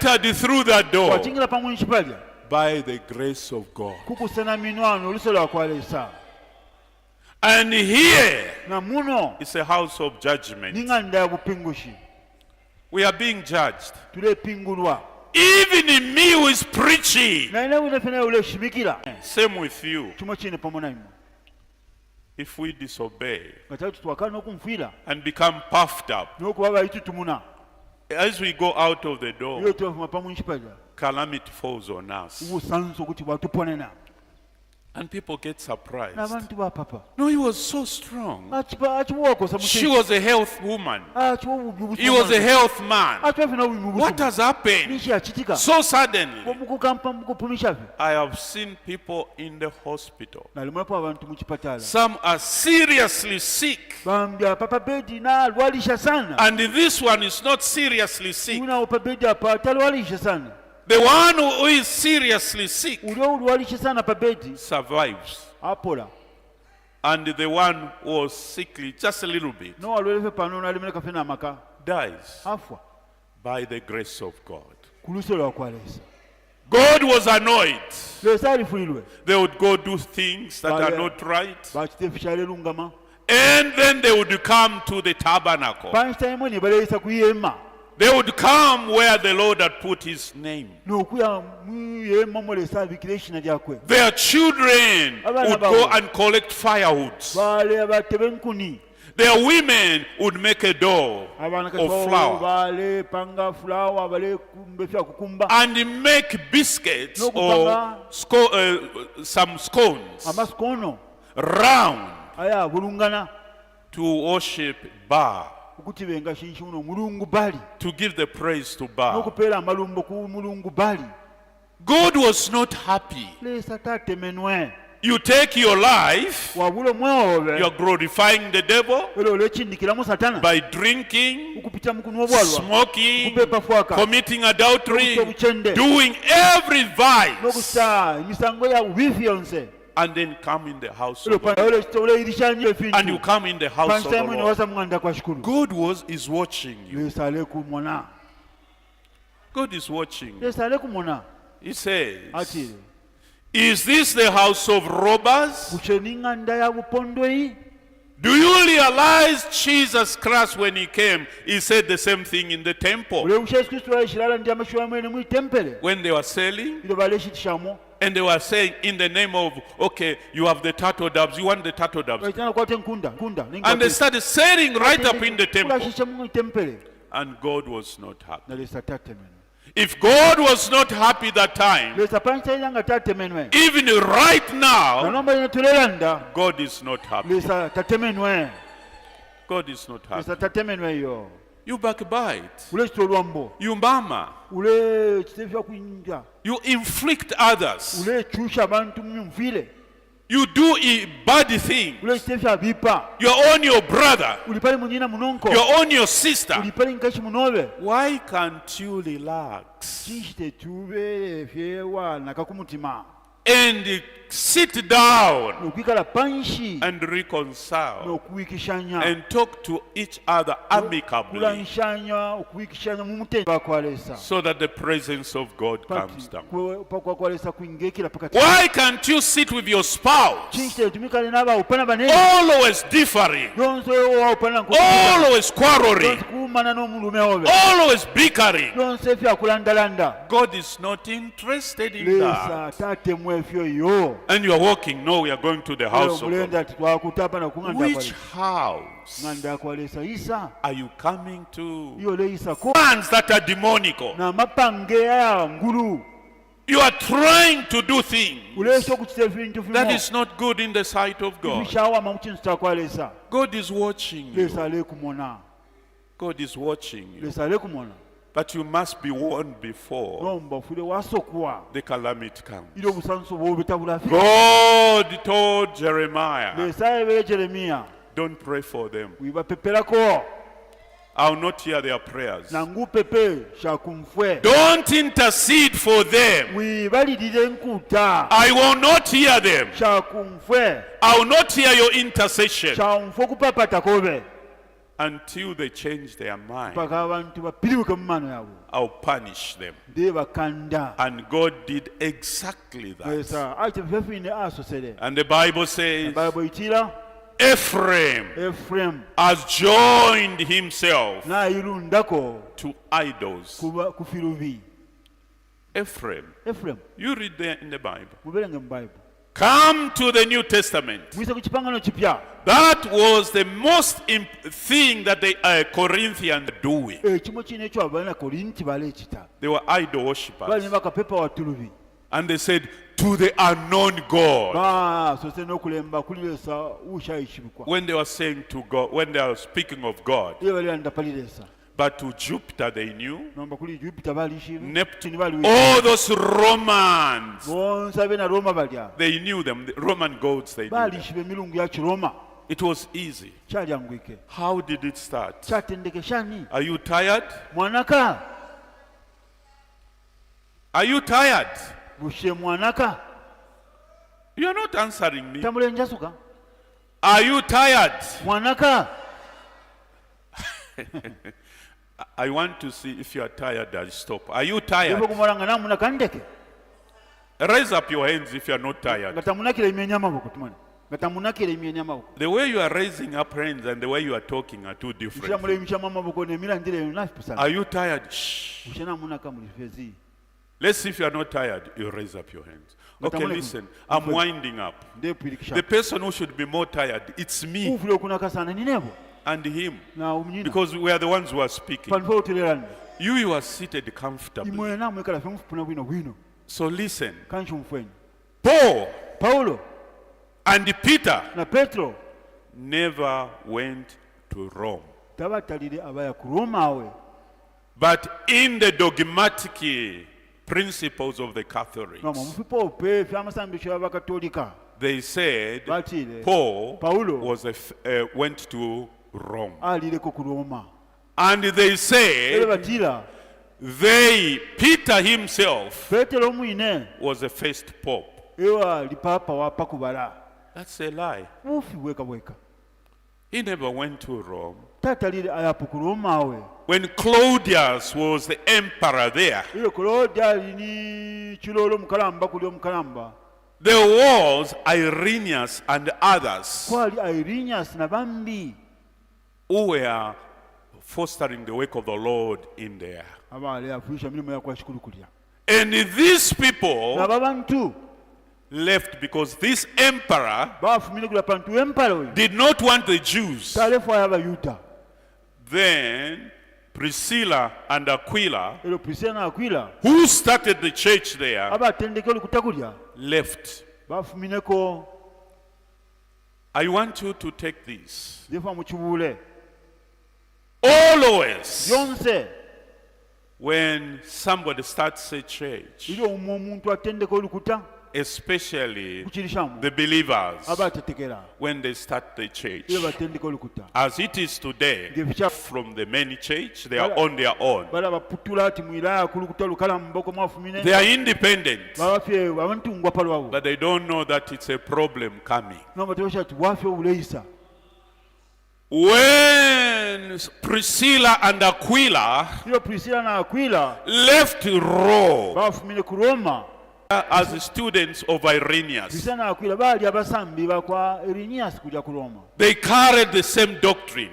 entered through that door watingira pamunshi palya by the grace of God. kukusana minwano olusobola wakwalesa And here na muno is a house of judgment. ninga nda ya bupingushi We are being judged. tulepingulwa Even in me who is preaching. naina unafena uleshimikira Same with you. chimo chine pamona imo If we disobey gatatu twakana okumfira and become puffed up, nokuba baitutumuna as we go out of the door, iyo tufuma pamunshi palya calamity falls on us. ubusanso kuti bwatuponena And people get surprised. n'abantu ba papa No, he was so strong. akibuwakosa She was a health woman. He was a health man. What has happened? niki yakitika So suddenly, mukukampa mukupumisha I have seen people in the hospital. nalimulapo abantu mu kipatala Some are seriously sick. bambya papa bedi nalwalisha sana And this one is not seriously sick. unawo papa bedi apa talwalisha sana The one who is seriously sick ulio ulwalisha sana papa bedi survives. apola And the one who was sickly just a little bit no walwelefe pano nalimeleka fena amaka dies afwa by the grace of God. kulusolo wakwalesa God was annoyed. lesa alifulilwe They would go do things that are not right. bakitefu kyalelungama And then they would come to the tabernacle. panstime ne baleyisa kuyema They would come where the Lord had put his name. nokuya muyema molesa abikira ekina lyakwe Their children would go and collect firewood. bale batebe nkuni Their women would make a dough of flour bale panga fulawa bale kumbefya kukumba and make biscuits or some scones amaskono round aya bulungana to worship Ba, ukuthi benga shinshino mulungu bali to give the praise to Ba. nokupera amalumbo ku mulungu bali God was not happy. lesa tatemenwe You take your life, wabulo mweobe you're glorifying the devil elo lechindikiramu satana by drinking, ukupita mukunu obwalwa smoking, kupepa fwaka committing adultery, obuchende doing every vice, nokusa imisango ya ubifi yonse and then come in the house elo of the pa Lord. olo chitole ilishanyo efintu And you come in the house of the panstime ne Lord. wasa mwanda kwa shukuru God is watching you. lesa kumona God is watching you. lesa kumona He says, ati is this the house of robbers? kucheninga nda ya bupondoi Do you realize Jesus Christ, when he came, he said the same thing in the temple? ule Yesu Kristo alishilala ndi amashwa mwene mu tempele When they were selling, ilo baleshitishamo and they were saying, in the name of, okay, you have the turtle doves, you want the turtle doves. baitana kwate nkunda And they started selling right up in the temple. kulashisha mu tempele And God was not happy. na lesa tatemenwe If God was not happy that time, lesa panstime nga tatemenwe even right now, nanomba ina tulelanda God is not happy. lesa tatemenwe God is not happy. lesa tatemenwe yo You backbite. ule chitolwambo You mama. ule chitefya kuinja You inflict others. ule chusha abantu mumvile You do bad things. ule chitefya bipa You own your brother. ulipale munyina munonko You own your sister. ulipale nkashi munobe Why can't you relax chishite tube fyewa nakakumutima and sit down nokwikala panshi and reconcile nokuwikishanya and talk to each other amicably kulanshanya okuwikishanya mumutenda bakwalesa so that the presence of God comes down? pakwakwalesa kuingekila pakati Why can't you sit with your spouse, chishite tumikale naba upana banene always differing, donso wa upana always quarreling, kumana n'omulume obe always bickering? donso efya kulandalanda God is not interested in lesa that. tatemu efyo yo And you are walking, no, we are going to the house of mulenda God. ati twakutapa na Which house nganda kwalesa isa are you coming to? iyo le isa ko Plans that are demonical. na mapange ya ngulu You are trying to do things ulesa okukita ebintu that is not good in the sight of God. bishawama mu kintu kyakwalesa God is watching you. lesa ale kumona God is watching you. lesa ale kumona But you must be warned before nomba fule wasokwa the calamity comes. ile obusanso bwobutabula God told Jeremiah, lesa ebere Jeremiya don't pray for them. wibapeperako I will not hear their prayers. nangu pepe shakumfwe Don't intercede for them. wibalirire nkuta I will not hear them. shakumfwe I will not hear your intercession. shamfwe kupapata kobe until they change their mind, paka abantu bapiriwuke mu maano yaabwe I'll punish them. ndi bakanda And God did exactly that. esa ate bifine asosere And the Bible says, Bible itira Ephraim has joined himself n'ayirundako to idols. ku firubi. Ephraim. You read there in the Bible. Muberenge mu Bible. Come to the New Testament. Mwise ku kipangano kipya. That was the most thing that the Corinthians were doing. Ekimo kino ekyo abalina Korinti baleekita. They were idol worshippers. Bali bakapepa watulubi. And they said, to the unknown God. So n'okulemba kuliresa ushayishibikwa. When they were saying to God, when they were speaking of God. But to Jupiter they knew. Neptune, all those Romans, they knew them. The Roman gods, they knew them. It was easy. How did it start? Are you tired? Are you tired? You are not answering me. Are you tired? I want to see if you are tired. I'll stop. Are you tired? Raise up your hands if you are not tired. The way you are raising up hands and the way you are talking are two different things. Are you tired? Shh. Let's see if you are not tired. You raise up your hands. Okay, listen. I'm winding up. The person who should be more tired, it's me and him, because we are the ones who are speaking. You are seated comfortably. So listen. Paul and Peter never went to Rome. But in the dogmatic principles of the Catholics, they said Paul went to Rome. And they said Peter himself was the first pope. That's a lie. He never went to Rome. When Claudius was the emperor there, there was Irenaeus and others who were fostering the work of the Lord in there. And these people left because this emperor did not want the Jews. Then Priscilla and Aquila, who started the church there, left. I want you to take this. Always, when somebody starts a church, especially the believers, when they start the church, as it is today, from the main church, they are on their own. They are independent, but they don't know that it's a problem coming. When Priscilla and Aquila left Rome as students of Irenaeus, they carried the same doctrine.